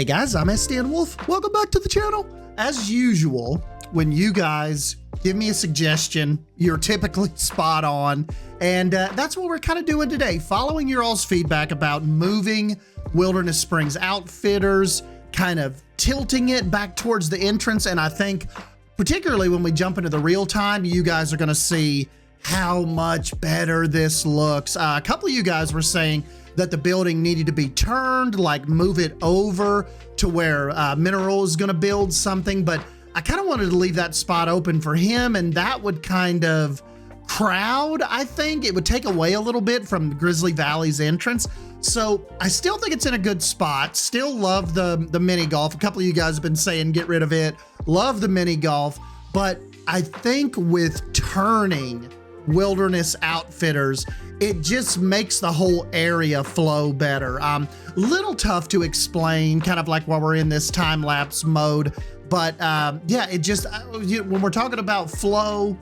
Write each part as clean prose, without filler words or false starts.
Hey guys, I'm SDN Wolf. Welcome back to the channel. As usual, when you guys give me a suggestion, you're typically spot on. And that's what we're kind of doing today, following your all's feedback about moving Wilderness Springs Outfitters, kind of tilting it back towards the entrance. And I think particularly when we jump into the real time, you guys are going to see how much better this looks. A couple of you guys were saying that the building needed to be turned, like move it over to where Mineral is gonna build something, but I kind of wanted to leave that spot open for him, and that would kind of crowd, I think. It would take away a little bit from Grizzly Valley's entrance. So I still think it's in a good spot. Still love the mini golf. A couple of you guys have been saying get rid of it. Love the mini golf, but I think with turning Wilderness Outfitters, it just makes the whole area flow better. Little tough to explain, kind of like while we're in this time-lapse mode, but yeah, it just, when we're talking about flow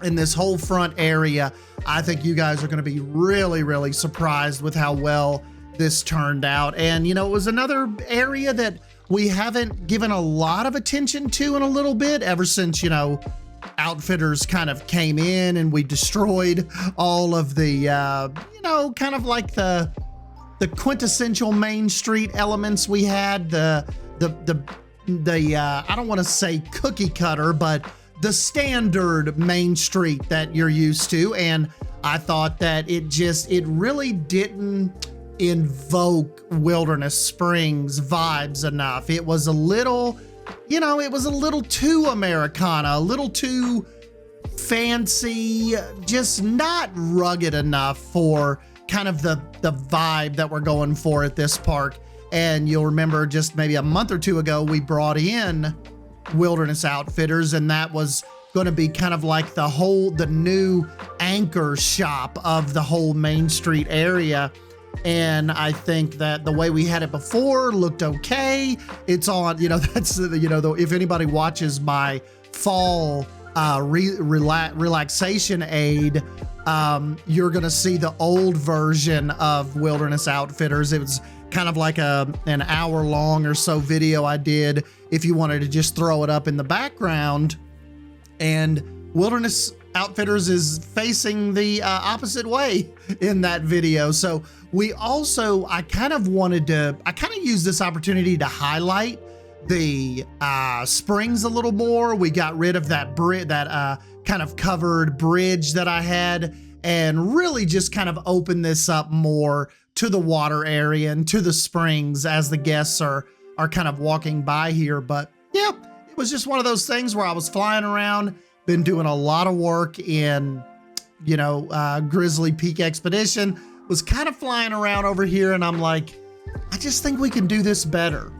in this whole front area, I think you guys are gonna be really, really surprised with how well this turned out. And you know, it was another area that we haven't given a lot of attention to in a little bit, ever since, you know, Outfitters kind of came in and we destroyed all of the, you know, kind of like the quintessential Main Street elements we had, the I don't want to say cookie cutter, but the standard Main Street that you're used to. And I thought that it really didn't invoke Wilderness Springs vibes enough. It was a little, you know, it was a little too Americana, a little too fancy, just not rugged enough for kind of the vibe that we're going for at this park. And you'll remember just maybe a month or two ago, we brought in Wilderness Outfitters, and that was going to be kind of like the new anchor shop of the whole Main Street area. And I think that the way we had it before looked okay. It's on, you know, that's, you know, if anybody watches my fall relaxation aid, you're going to see the old version of Wilderness Outfitters. It was kind of like an hour long or so video I did if you wanted to just throw it up in the background. And Wilderness Outfitters is facing the opposite way in that video. So we also, I kind of used this opportunity to highlight the springs a little more. We got rid of that kind of covered bridge that I had, and really just kind of open this up more to the water area and to the springs as the guests are kind of walking by here. But yeah, it was just one of those things where I was flying around, been doing a lot of work in, you know, Grizzly Peak Expedition, was kind of flying around over here, and I'm like, I just think we can do this better.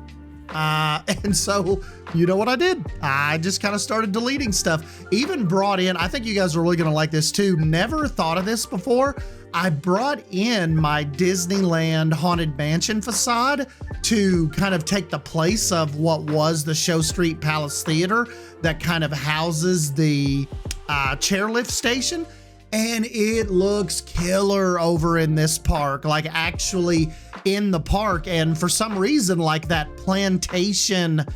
And so, you know what I did? I just kind of started deleting stuff. Even brought in, I think you guys are really gonna like this too, never thought of this before. I brought in my Disneyland Haunted Mansion facade to kind of take the place of what was the Show Street Palace Theater that kind of houses the chairlift station. And it looks killer over in this park, like actually in the park. And for some reason, like that plantation,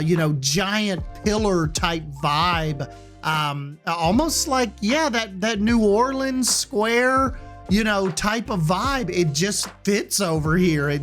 you know, giant pillar type vibe, almost like, yeah, that New Orleans square, you know, type of vibe. It just fits over here.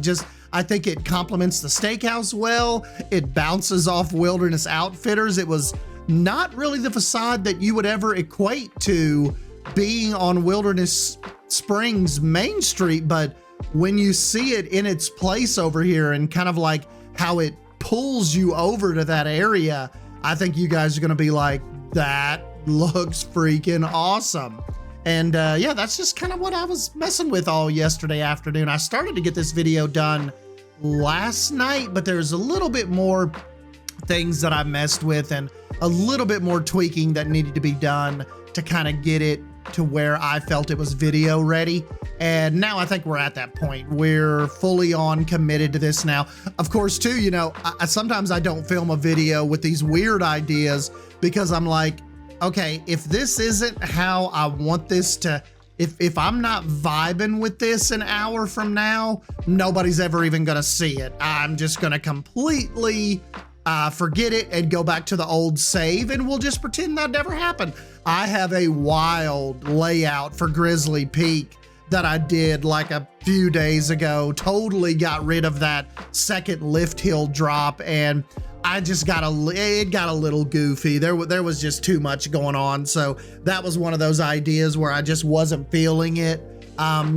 I think it complements the steakhouse well. It bounces off Wilderness Outfitters. It was not really the facade that you would ever equate to being on Wilderness Springs Main Street, but when you see it in its place over here and kind of like how it pulls you over to that area, I think you guys are gonna be like, that looks freaking awesome. And yeah, that's just kind of what I was messing with all yesterday afternoon. I started to get this video done last night, but there's a little bit more things that I messed with and a little bit more tweaking that needed to be done to kind of get it to where I felt it was video ready. And now I think we're at that point. We're fully on committed to this now. Of course, too, you know, sometimes I don't film a video with these weird ideas because I'm like, okay, if this isn't how I want this to if I'm not vibing with this an hour from now, nobody's ever even gonna see it. I'm just gonna completely forget it and go back to the old save, and we'll just pretend that never happened. I have a wild layout for Grizzly Peak that I did like a few days ago. Totally got rid of that second lift hill drop, and I just it got a little goofy. There was just too much going on. So that was one of those ideas where I just wasn't feeling it,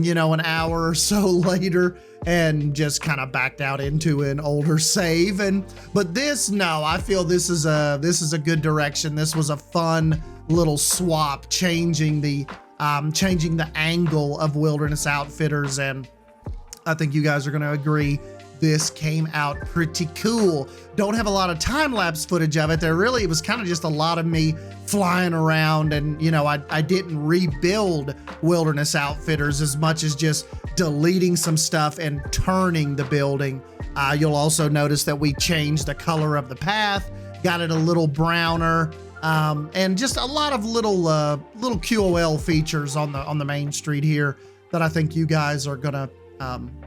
you know, an hour or so later, and just kind of backed out into an older save. But this, no, I feel this is a good direction. This was a fun little swap, changing the angle of Wilderness Outfitters, and I think you guys are going to agree this came out pretty cool. Don't have a lot of time-lapse footage of it. It was kind of just a lot of me flying around, and you know, I didn't rebuild Wilderness Outfitters as much as just deleting some stuff and turning the building. You'll also notice that we changed the color of the path, got it a little browner, and just a lot of little QOL features on the main street here that I think you guys are gonna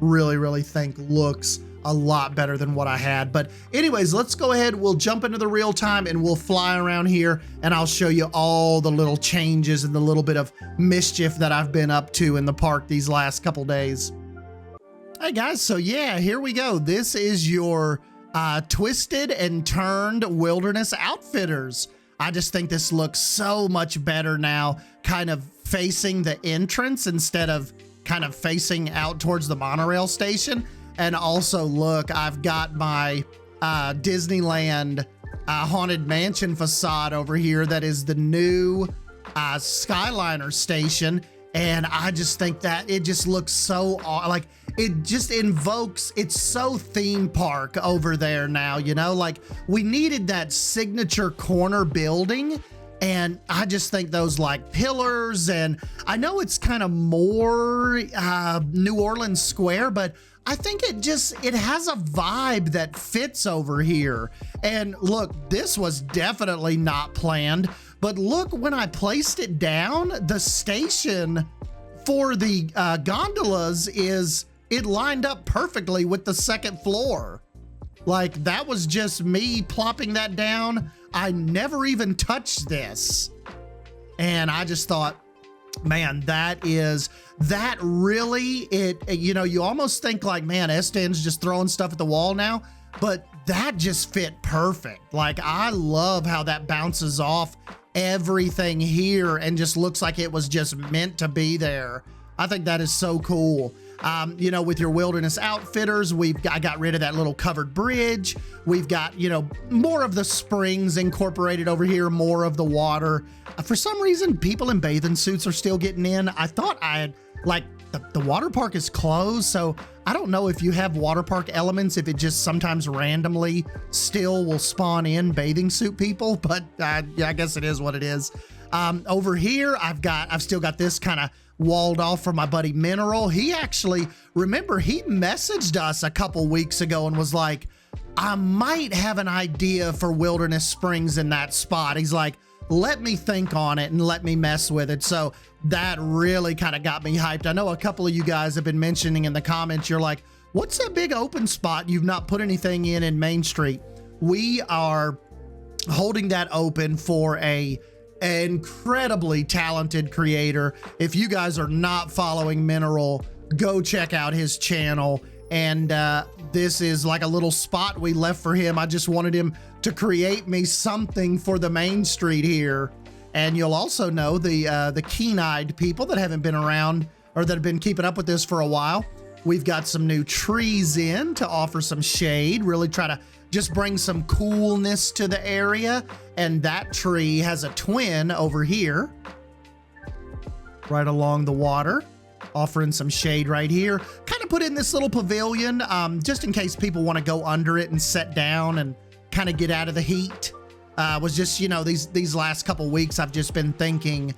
really think looks a lot better than what I had. But anyways, let's go ahead, we'll jump into the real time and we'll fly around here, and I'll show you all the little changes and the little bit of mischief that I've been up to in the park these last couple days. Hey guys, so yeah, here we go. This is your twisted and turned Wilderness Outfitters. I just think this looks so much better now, kind of facing the entrance instead of kind of facing out towards the monorail station. And also look, I've got my Disneyland Haunted Mansion facade over here that is the new Skyliner station. And I just think that it just looks so, like, it just invokes, it's so theme park over there now, you know, like we needed that signature corner building. And I just think those like pillars, and I know it's kind of more New Orleans Square, but I think it has a vibe that fits over here. And look, this was definitely not planned, but look, when I placed it down, the station for the gondolas it lined up perfectly with the second floor. Like that was just me plopping that down. I never even touched this. And I just thought, man, that really, you know, you almost think like, man, Estan's just throwing stuff at the wall now, but that just fit perfect. Like, I love how that bounces off everything here and just looks like it was just meant to be there. I think that is so cool. You know, with your Wilderness Outfitters, I got rid of that little covered bridge. We've got, you know, more of the springs incorporated over here, more of the water. For some reason, people in bathing suits are still getting in. I thought the water park is closed, so I don't know if you have water park elements, if it just sometimes randomly still will spawn in bathing suit people, but yeah, I guess it is what it is. Over here, I've still got this kind of walled off for my buddy Mineral. He actually, remember, he messaged us a couple weeks ago and was like, I might have an idea for Wilderness Springs in that spot. He's like, let me think on it and let me mess with it. So that really kind of got me hyped. I know a couple of you guys have been mentioning in the comments, you're like, what's that big open spot you've not put anything in Main Street? We are holding that open for an incredibly talented creator. If you guys are not following Mineral, go check out his channel. And this is like a little spot we left for him. I just wanted him to create me something for the Main Street here. And you'll also know the keen-eyed people that haven't been around or that have been keeping up with this for a while. We've got some new trees in to offer some shade, really try to just bring some coolness to the area. And that tree has a twin over here, right along the water, offering some shade right here. Kind of put in this little pavilion, just in case people want to go under it and sit down and kind of get out of the heat. Was just, you know, these last couple weeks, I've just been thinking,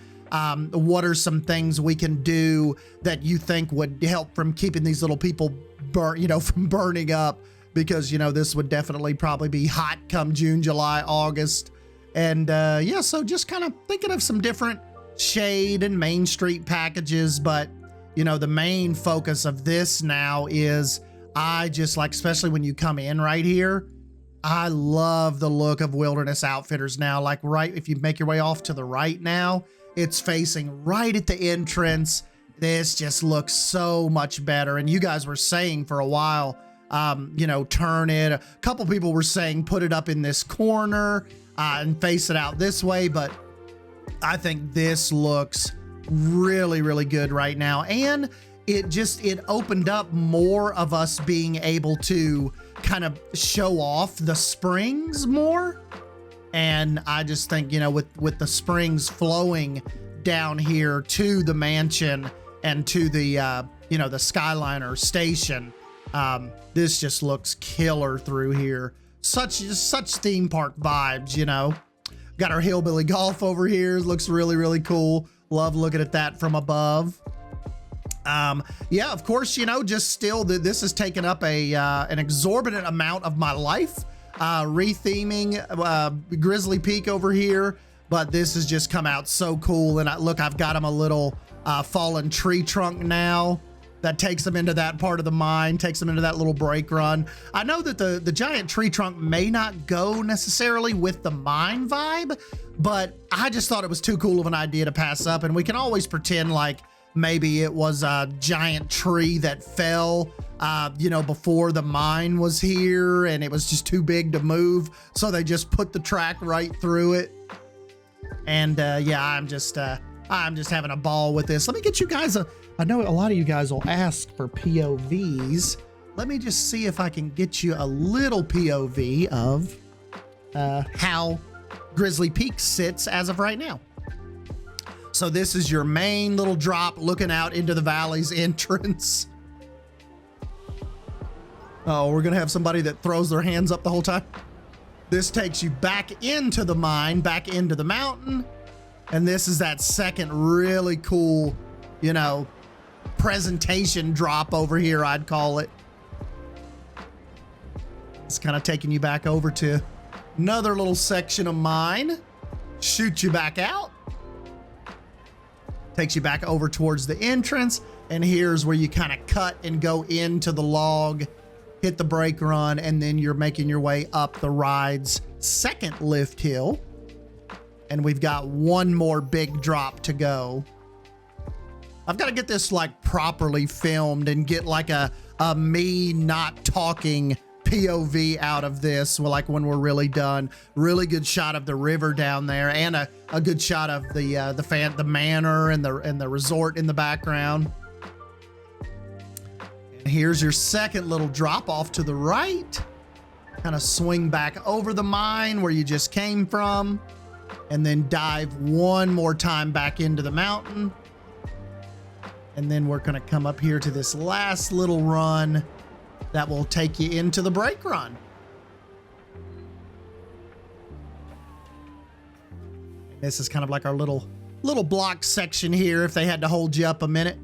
what are some things we can do that you think would help from keeping these little people from burning up? Because, you know, this would definitely probably be hot come June, July, August. And yeah, so just kind of thinking of some different shade and Main Street packages, but you know, the main focus of this now is I just like, especially when you come in right here, I love the look of Wilderness Outfitters now. Like right, if you make your way off to the right now, it's facing right at the entrance. This just looks so much better. And you guys were saying for a while, you know, turn it. A couple people were saying put it up in this corner and face it out this way. But I think this looks really, really good right now. And it opened up more of us being able to kind of show off the springs more. And I just think, you know, with the springs flowing down here to the mansion and to the, you know, the Skyliner station, this just looks killer through here. Such theme park vibes, you know. Got our hillbilly golf over here. Looks really, really cool. Love looking at that from above. Yeah, of course, you know, just still this has taken up an exorbitant amount of my life. Retheming Grizzly Peak over here, but this has just come out so cool. And look, I've got him a little fallen tree trunk now that takes them into that part of the mine, takes them into that little brake run. I know that the giant tree trunk may not go necessarily with the mine vibe, but I just thought it was too cool of an idea to pass up. And we can always pretend like maybe it was a giant tree that fell, you know, before the mine was here and it was just too big to move. So they just put the track right through it. And yeah, I'm just having a ball with this. Let me get you guys I know a lot of you guys will ask for POVs. Let me just see if I can get you a little POV of how Grizzly Peak sits as of right now. So this is your main little drop looking out into the valley's entrance. Oh, we're gonna have somebody that throws their hands up the whole time. This takes you back into the mine, back into the mountain. And this is that second really cool, you know, presentation drop over here, I'd call it. It's kind of taking you back over to another little section of mine. Shoot you back out. Takes you back over towards the entrance. And here's where you kind of cut and go into the log, hit the brake run, and then you're making your way up the ride's second lift hill. And we've got one more big drop to go. I've got to get this like properly filmed and get like a me not talking POV out of this, like when we're really done. Really good shot of the river down there, and a good shot of the manor and the resort in the background. And here's your second little drop off to the right. Kind of swing back over the mine where you just came from, and then dive one more time back into the mountain. And then we're gonna come up here to this last little run that will take you into the brake run. This is kind of like our little block section here if they had to hold you up a minute.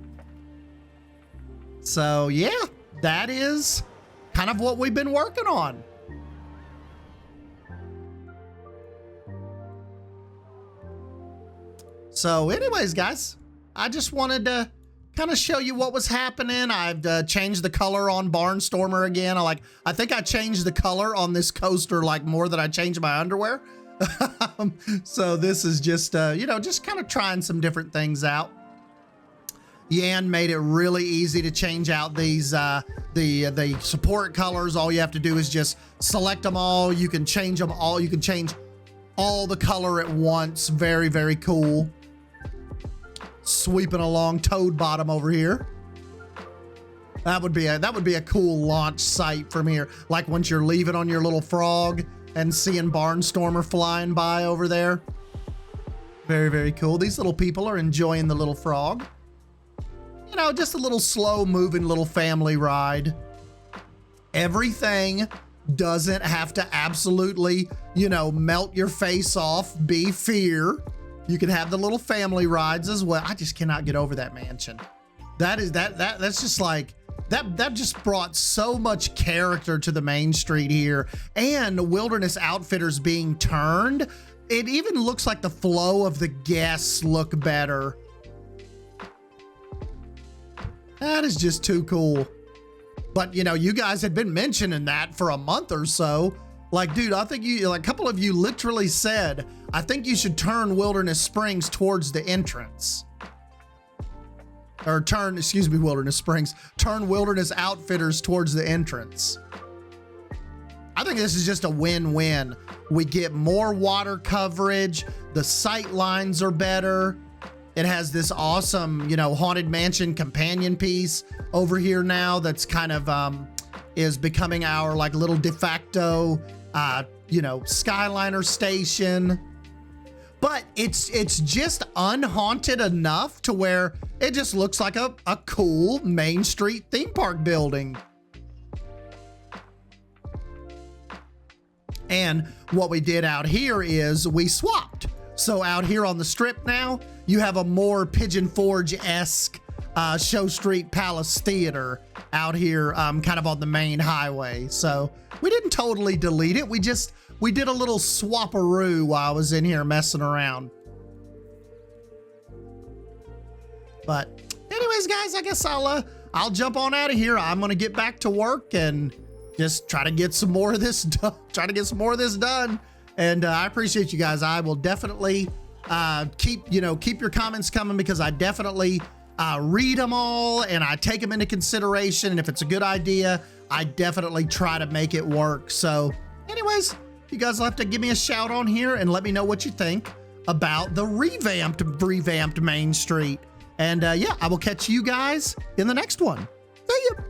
So yeah, that is kind of what we've been working on. So anyways, guys, I just wanted to kind of show you what was happening. I've changed the color on Barnstormer again. I think I changed the color on this coaster like more than I changed my underwear. So this is just, you know, just kind of trying some different things out. Yan made it really easy to change out these, the support colors. All you have to do is just select them all. You can change them all. You can change all the color at once. Very, very cool. Sweeping along Toad Bottom over here. That would be a cool launch site from here. Like once you're leaving on your little frog and seeing Barnstormer flying by over there. Very, very cool. These little people are enjoying the little frog. You know, just a little slow moving little family ride. Everything doesn't have to absolutely, you know, melt your face off, be fear. You can have the little family rides as well. I just cannot get over that mansion. That's just like, that just brought so much character to the main street here. And the Wilderness Outfitters being turned it even looks like the flow of the guests look better. That is just too cool. But you know, you guys had been mentioning that for a month or so. Like, dude, I think you, like a couple of you literally said, I think you should turn Wilderness Springs towards the entrance. Or turn, excuse me, Wilderness Springs, turn Wilderness Outfitters towards the entrance. I think this is just a win-win. We get more water coverage, the sight lines are better. It has this awesome, you know, Haunted Mansion companion piece over here now that's kind of, is becoming our like little de facto, you know, Skyliner station. But it's just unhaunted enough to where it just looks like a cool Main Street theme park building. And what we did out here is we swapped. So out here on the strip now, you have a more Pigeon Forge-esque Show Street Palace Theater out here kind of on the main highway. So we didn't totally delete it. We did a little swapperoo while I was in here messing around. But anyways, guys, I guess I'll jump on out of here. I'm gonna get back to work and just try to get some more of this done. And I appreciate you guys. I will definitely keep your comments coming, because I definitely read them all and I take them into consideration. And if it's a good idea, I definitely try to make it work. So anyways, you guys will have to give me a shout on here and let me know what you think about the revamped Main Street. And yeah, I will catch you guys in the next one. See ya.